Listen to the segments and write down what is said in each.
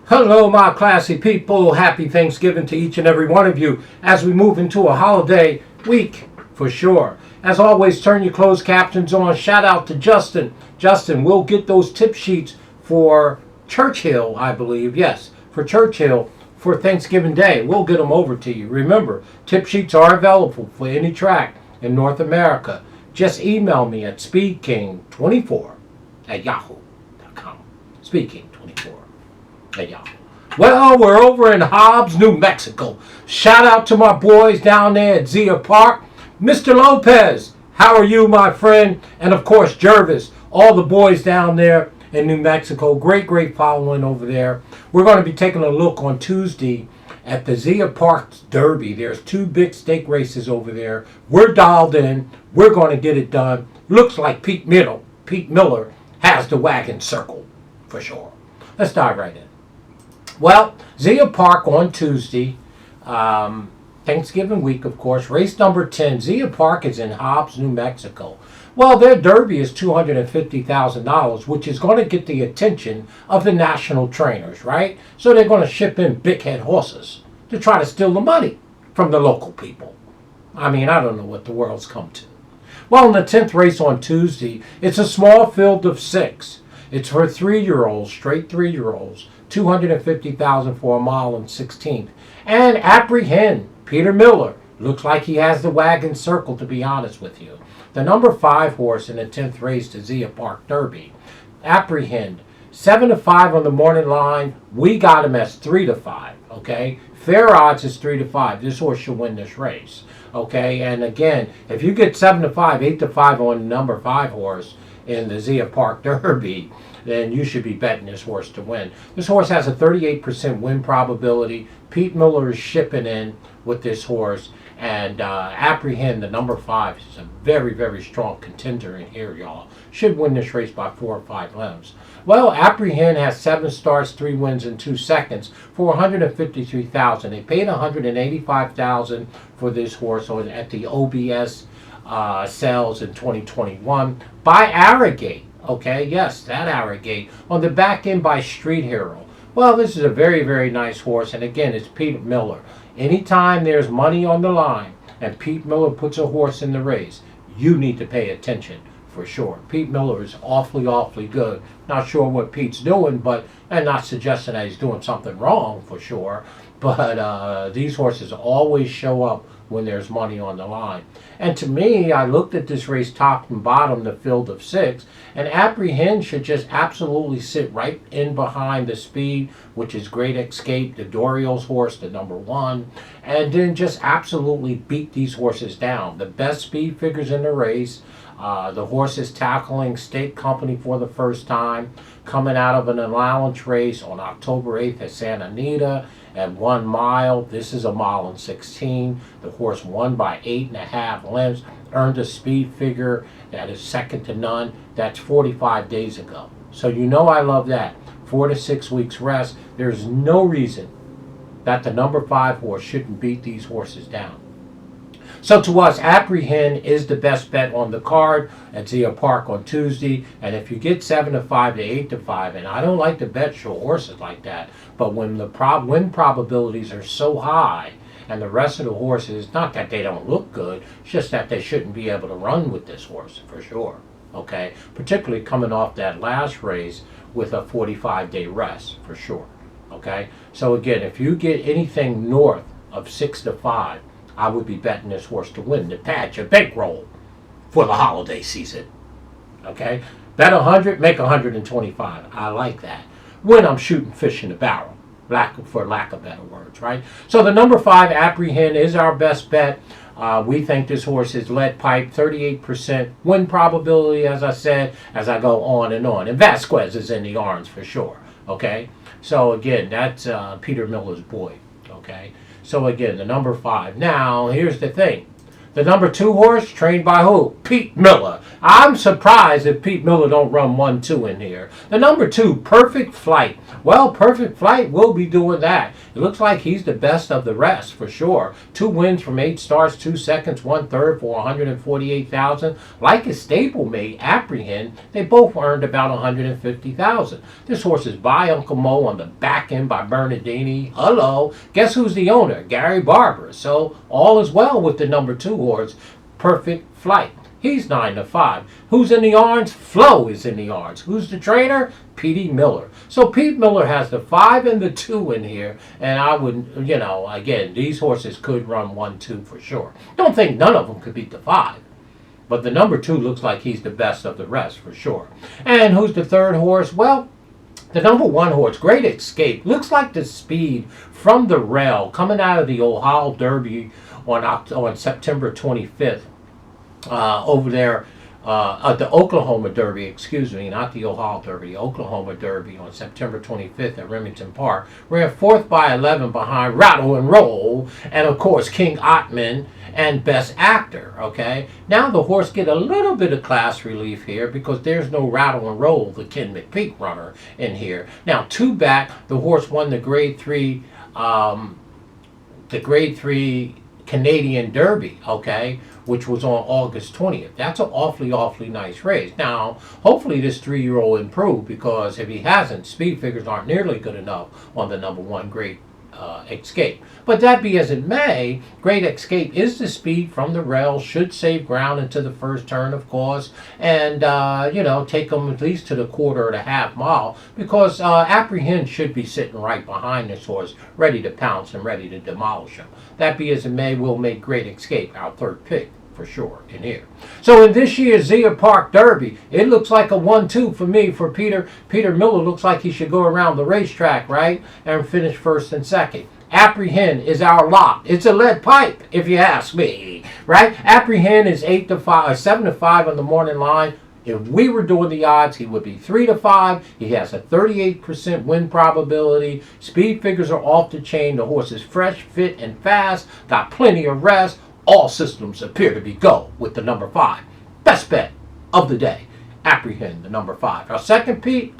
Hello, my classy people. Happy Thanksgiving to each and every one of you as we move into a holiday week for sure. As always, turn your closed captions on. Shout out to Justin. Justin, we'll get those tip sheets for Churchill, I believe. Yes, for Churchill for Thanksgiving Day. We'll get them over to you. Remember, tip sheets are available for any track in North America. Just email me at SpeedKing24 at yahoo.com. SpeedKing24. Hey, y'all. Well, we're over in Hobbs, New Mexico. Shout out to my boys down there at Zia Park. Mr. Lopez, how are you, my friend? And of course, Jervis, all the boys down there in New Mexico. Great following over there. We're going to be taking a look on Tuesday at the Zia Park Derby. There's two big stake races over there. We're dialed in. We're going to get it done. Looks like Pete Miller has the wagon circled for sure. Let's dive right in. Well, Zia Park on Tuesday, Thanksgiving week, of course. Race number 10. Zia Park is in Hobbs, New Mexico. Well, their derby is $250,000, which is going to get the attention of the national trainers, right? So they're going to ship in big head horses to try to steal the money from the local people. I mean, I don't know what the world's come to. Well, in the 10th race on Tuesday, it's a small field of 6. It's for 3-year-olds, straight 3-year-olds. $250,000 for a mile and 16th. And Apprehend, Peter Miller. Looks like he has the wagon circled, to be honest with you. The number 5 horse in the 10th race to Zia Park Derby. Apprehend. 7-5 on the morning line. We got him as 3-5. Okay? Fair odds is 3-5. This horse should win this race. Okay? And again, if you get 7-5, 8-5 on the number 5 horse in the Zia Park Derby, then you should be betting this horse to win. This horse has a 38% win probability. Pete Miller is shipping in with this horse. And Apprehend, the number 5, is a very strong contender in here, y'all. Should win this race by 4 or 5 lengths. Well, Apprehend has 7 starts, 3 wins, and 2 seconds for $153,000. They paid $185,000 for this horse at the OBS sales in 2021 by Arrogate. Okay, yes, that Arrogate. On the back end by Street Hero. Well, this is a very nice horse, and again, it's Pete Miller. Anytime there's money on the line and Pete Miller puts a horse in the race, you need to pay attention for sure. Pete Miller is awfully good. Not sure what Pete's doing, but and not suggesting that he's doing something wrong for sure. But these horses always show up when there's money on the line. And to me, I looked at this race top and bottom, the field of 6, and Apprehend should just absolutely sit right in behind the Speed, which is Great Escape, the Dorio's horse, the number 1, and then just absolutely beat these horses down. The best speed figures in the race. The horse is tackling State Company for the first time, coming out of an allowance race on October 8th at Santa Anita at 1 mile. This is a mile and 16. The horse won by 8.5 lengths, earned a speed figure that is second to none. That's 45 days ago. So you know I love that. 4 to 6 weeks rest. There's no reason that the number 5 horse shouldn't beat these horses down. So to us, Apprehend is the best bet on the card at Zia Park on Tuesday. And if you get 7-5 to 8-5, and I don't like to bet short horses like that, but when the win probabilities are so high, and the rest of the horses, not that they don't look good, it's just that they shouldn't be able to run with this horse for sure. Okay, particularly coming off that last race with a 45-day rest for sure. Okay, so again, if you get anything north of 6-5. I would be betting this horse to win to pad your bankroll for the holiday season. Okay? Bet 100, make 125. I like that. When I'm shooting fish in the barrel, for lack of better words, right? So the number 5, Apprehend, is our best bet. We think this horse is lead pipe, 38% win probability, as I said, as I go on and on. And Vasquez is in the orange for sure. Okay? So again, that's Peter Miller's boy. Okay? So again, the number 5. Now, here's the thing. The number 2 horse, trained by who? Pete Miller. I'm surprised if Pete Miller don't run 1-2 in here. The number 2, Perfect Flight. Well, Perfect Flight will be doing that. It looks like he's the best of the rest for sure. 2 wins from 8 starts, 2 seconds, 1/3 for 148,000. Like his stablemate, Apprehend, they both earned about 150,000. This horse is by Uncle Mo on the back end by Bernardini. Hello. Guess who's the owner? Gary Barber. So all is well with the number 2 horse, Perfect Flight. He's 9-5. Who's in the yards? Flo is in the yards. Who's the trainer? Petey Miller. So Pete Miller has the 5 and the 2 in here, and I would, again, these horses could run 1-2 for sure. Don't think none of them could beat the 5. But the number 2 looks like he's the best of the rest for sure. And who's the 3rd horse? Well, the number 1 horse, Great Escape, looks like the speed from the rail coming out of the Ohio Derby on September 25th. Over there at the Oklahoma Derby, excuse me, not the Ohio Derby, the Oklahoma Derby on September 25th at Remington Park. Ran 4th by 11 behind Rattle and Roll, and of course King Ottman and Best Actor, okay? Now the horse get a little bit of class relief here because there's no Rattle and Roll, the Ken McPeak runner in here. Now 2 back, the horse won the Grade 3, Canadian Derby, okay, which was on August 20th. That's an awfully nice race. Now, hopefully this 3-year-old improved, because if he hasn't, speed figures aren't nearly good enough on the number 1 Great Escape. But that be as it may, Great Escape is the speed from the rail, should save ground into the first turn, of course, and, take them at least to the 1/4 to half mile, because Apprehend should be sitting right behind this horse, ready to pounce and ready to demolish him. That be as it may, we'll make Great Escape our 3rd pick for sure in here. So in this year's Zia Park Derby, it looks like a 1-2 for me. For Peter Miller looks like he should go around the racetrack, right, and finish 1st and 2nd. Apprehend is our lock. It's a lead pipe, if you ask me, right? Apprehend is 8-5, or 7-5 on the morning line. If we were doing the odds, he would be 3-5. He has a 38% win probability. Speed figures are off the chain. The horse is fresh, fit, and fast. Got plenty of rest. All systems appear to be go with the number 5. Best bet of the day. Apprehend, the number 5. Our second pick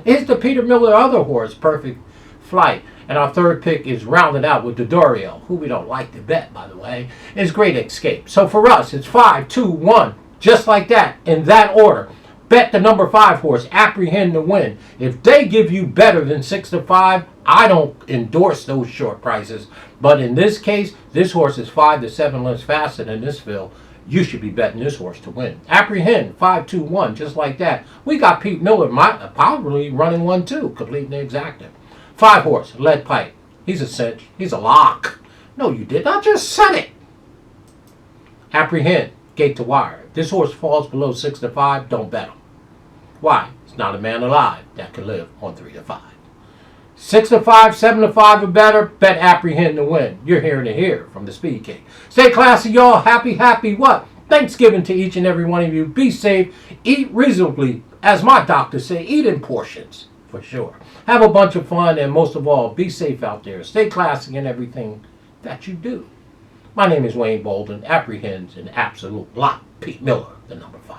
is the Peter Miller other horse, Perfect Flight. And our 3rd pick is rounded out with Dodorio, who we don't like to bet, by the way, is Great Escape. So for us, it's 5, 2, 1, just like that, in that order. Bet the number 5 horse, Apprehend, to win. If they give you better than 6-5, I don't endorse those short prices. But in this case, this horse is 5 to 7 lengths faster than this field. You should be betting this horse to win. Apprehend, 5, 2, 1, just like that. We got Pete Miller probably running 1-2, completing the exacta. 5 horse, lead pipe. He's a cinch. He's a lock. No, you did. I just said it. Apprehend, gate to wire. If this horse falls below 6-5, don't bet him. Why? It's not a man alive that can live on 3-5. 6-5, 7-5 or better, bet Apprehend to win. You're hearing it here from the SpeedKing. Stay classy, y'all. Happy what? Thanksgiving to each and every one of you. Be safe. Eat reasonably. As my doctors say, eat in portions. For sure. Have a bunch of fun, and most of all, be safe out there. Stay classy in everything that you do. My name is Wayne Bolden. Apprehend's an absolute lock. Pete Miller, the number 5.